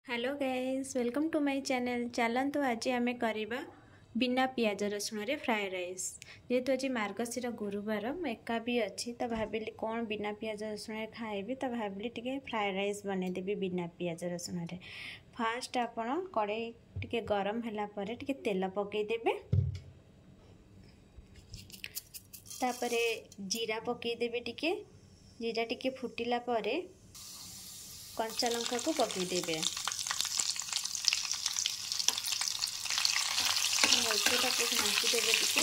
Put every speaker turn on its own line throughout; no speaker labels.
Hello guys welcome to my channel. चलतु आज आम करवा बिना पियाज रसुण रे फ्राए राइस। जेहेतु आज मार्गशीर गुरुवार एका भी अच्छी तो भाविली कौन बिना पियाज रसुण खाइबी तो भाविली टिके फ्राए राइस बनईदेवी बिना पियाज रसुण रे। फास्ट आपण कड़े टिके गरम होला परे टिके तेल पकईदेवे, तापरे जीरा पकईदेवे, टिके जीरा टिके फुटिला परे कंचा लंका को पकईदेवे। घाटी देवे टिके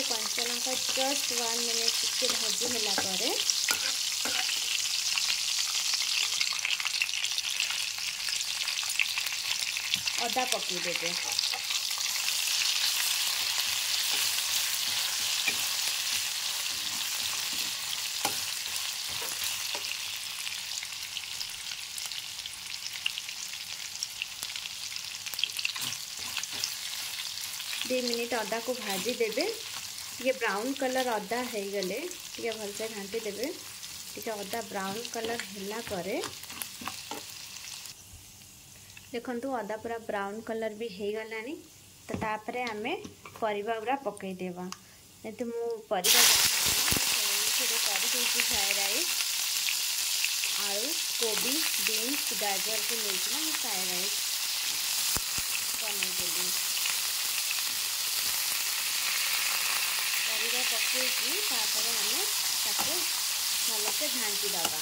कंचा लंका जस्ट 1 मिनट टिके भाजी होला परे अदा पकई देवे। 2 मिनट अदा को भाजी देवे। टिके ब्राउन कलर अदा हो गले टिके भलसे घाटी देवे। टिके अदा ब्राउन कलर होला परे देखंतु अदा पूरा ब्राउन कलर भी हो गलानी। तो तापरे आमे परिबा पूरा पकई देबा। एते मु परिबा फ्राए राइस आलू कोबी बीन्स गाजर को लेकिन मैं फ्राए राइस बनै देली। परिबा पकईकी तापरे हमें ताको भलसे घांटी दबा।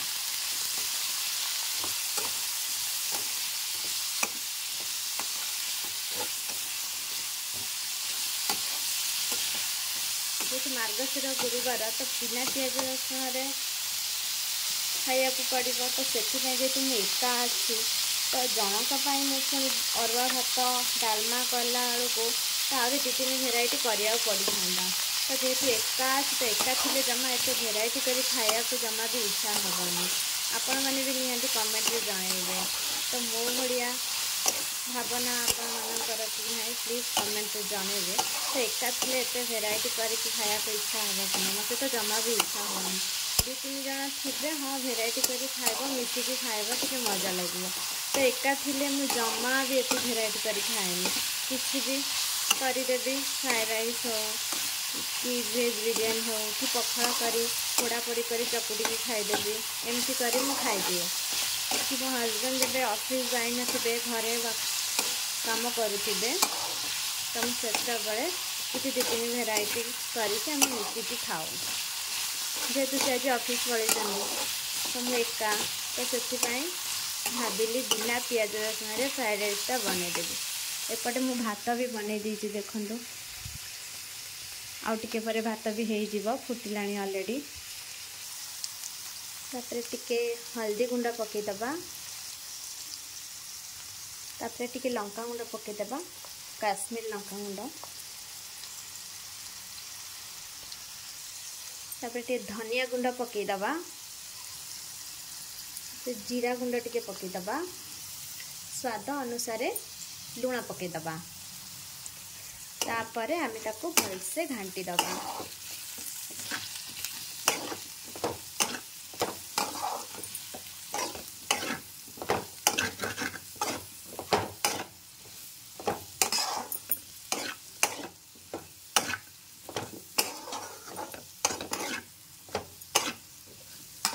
जेहेतु मार्गशीर गुरुवार तो बिना पियाज रसुण खाया पड़ो तो से जेहेतु मुझे एका अच्छी तो जनक मुझे अरुआ भात डालमा कला बेलू तो आगे 2-3 भेराइटी करा पड़ था। तो जेहेतु एका अच्छी तो एका थी जमा एत भेराइटी कर खाया जमा भी इच्छा हेनी। आपण मैंने भी निहाती कमेंट रे जनइबे। तो मो भाया भावना आपण मानकर कि ना प्लीज कमेंट रे जनइबे। तो एका थी एत भेराइटी करके खाया इच्छा हे कि मत तो जमा भी इच्छा होनी। 2-3 जन थे हाँ भेराइटी कर खाइब मिसिकी खाइब टे मजा लगे। तो एका थी मुझे जमा भी एत भेराइटी कर खाएनी किसी भी करदेवी फ्राए राइस हो कि वेज बिरयानी हो कि पखाड़ करी पोड़ा पोड़ी कर चकुटी खाईदेवी एमती कर खाईदिए। कि मो हजबैंड जब ऑफिस जाई नथिबे घरे काम करुथिबे तो मुझे किसी 2-3 भेराइटी करके आम मिसिकी खाऊ। जेहेतु से आज ऑफिस पड़े तो मुझे एका तो से भाविली बिना पियाज रसुण फ्राए राइसटा बनईदेवी। एपटे मु भात भी बनई देछि देखंतु आउ टिके परे भात भी हो जीव फुटिलाणी ऑलरेडी। तापरे टिके हल्दी गुंडा पकईदबा, तापरे टिके लंका गुंडा पकईदबा काश्मीर लंका गुंडा, तापरे टिके धनिया गुंडा पकईदबा, जीरा गुंडा टिके पकईदबा, स्वाद अनुसार लुण पकईदबा। तापरे आमे ताको भलसे घांटी दबा।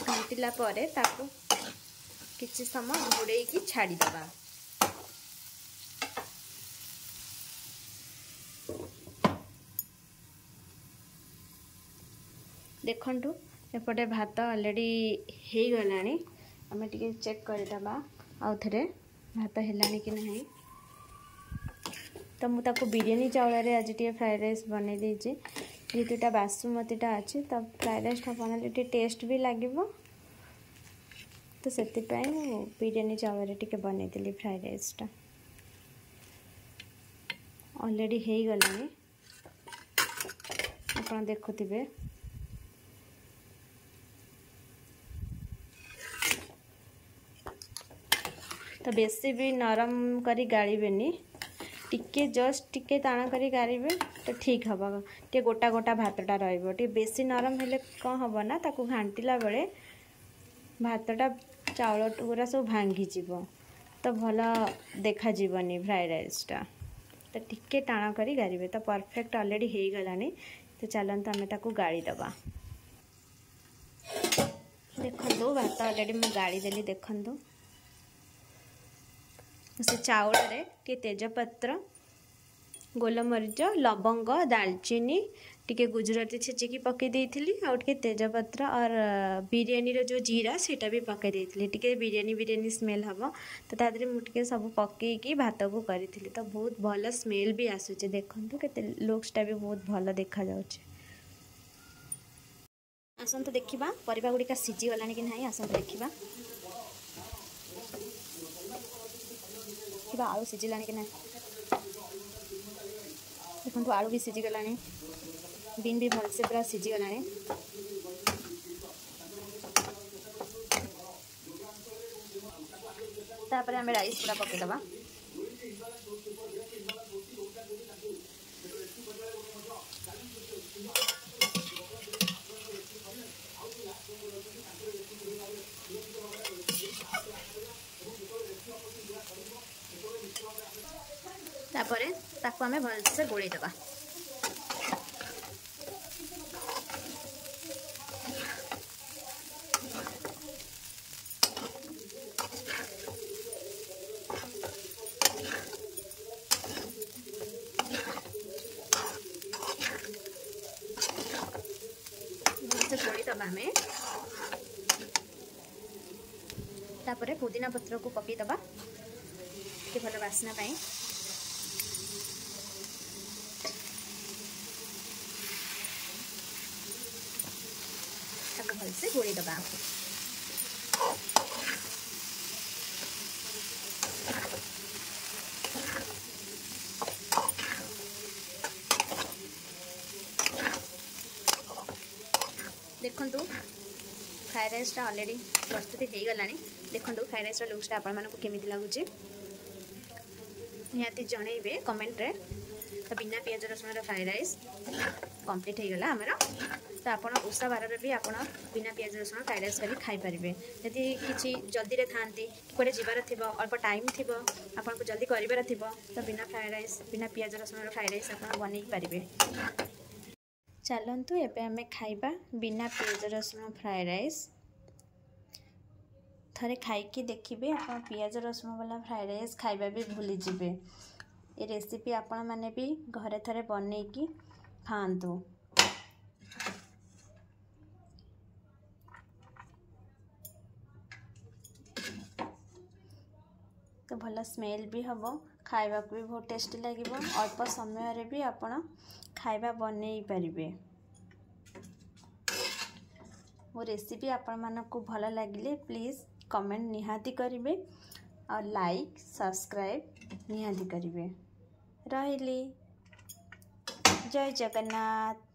घांटिला परे ताको किछि समय घोड़े की छाड़ी दबा। देखंतु एपटे भात ऑलरेडी हो गलानी। आमे टिके चेक करदबा आउ थरे भात हेलानी कि नहीं। तो मु ताको बिरयानी चावल रे आज टिके फ्राए राइस बनै देछि। जेहेतुटा बासुमतीटा अच्छी तो फ्राए राइसटा बनाले टिके टेस्ट भी लागिबो। तो सेति पई बिरयानी चावल रे टिके बनै देली फ्राए राइसटा। ऑलरेडी हो गलानी आपण देखुथिबे। तो बेसी भी नरम करी गाड़ीबेनी टिके जस्ट टिके ताण करी गाड़ीबे तो ठीक हम। टे गोटा गोटा भातटा रहिबो। टे बेसी नरम हेले कौन हम ना ताकू घांटिला बेले भातटा चाउल गुरा सब भांगी जीव। तो भल देखा जीवनी फ्राइड राइसटा तो टिके टाण करी गारिबे। तो परफेक्ट ऑलरेडी हो गलानी। तो चलते आम ताकू गाड़ी दबा। देखो भात ऑलरेडी मुझे गाड़ी देली। देखो से चाउल रे के तेजपत्र गोलमरीच लवंग दालचीनी टिके गुजराती छेचिकी पकई देइथिली आ टिके तेजपत्र और बिरयानी रो जो जीरा सेटा भी पकई देइथिली टिके बिरयानी स्मेल हबो। तो तादरे मु टिके सब पकईकी भात को करिथिली। तो बहुत भल स्मेल भी आसुचे। देखंतु केते लुक्सटा भी बहुत भल देखा जाउचे। आसंतु देखिबा परिबा गुडिका सिजी गलानी कि नाही। आसंतु देखिबा कि आलू सिझिलानी कि ना। देखो आलू भी सिझी गलानी बीन भी भलसे पूरा सिझी गलानी। तापर आम राइस पूरा पकईदबा। तापरे ताको आमे भलसे गोळेई दबा। भलसे गोळेई दबा आमे। तापरे पुदीना पत्र को पकई दबा के भल बास्ना पाई। भलसे गोळेई दबा। देखंतु फ्राइड राइस ऑलरेडी प्रस्तुति हो गलानी। देखंतु फ्राइड राइस लुक्सटा आपण मानकु केमिति लागुची निहाती जणैबे कमेंट रे। तो बिना पियाज रसुण फ्राइड राइस कंप्लीट हो गला हमर। तो आपण ओषा बार भी आप बिना पियाज रसुण फ्राइड राइस कर खाई पारे। यदि किसी जल्दी रे थांती कोड़े जीवार थी अल्प टाइम थी आपन को जल्दी करिवार थी तो बिना फ्राइड राइस बिना पियाज रसुण फ्राइड राइस आप बन पारे। चलतु एबे आमे खाइबा बिना पियाज रसुण फ्राइड राइस। थरे खाइकी देखिए आप पियाज रसुण वाला फ्राइड राइस खाइबा भी भूली जिबे। ये रेसिपी आपण माने भी घरे थरे बनैकी खातु। तो भल स्मेल भी हम खाइबा भी बहुत टेस्टी लगे। अल्प समय रे भी आपण खाइबा बनई पारिबे। वो रेसिपी आपण मानकु भल लगिले प्लीज कमेंट निहाती करिवे और लाइक सब्सक्राइब निहाती करिवे। रहिली जय जगन्नाथ।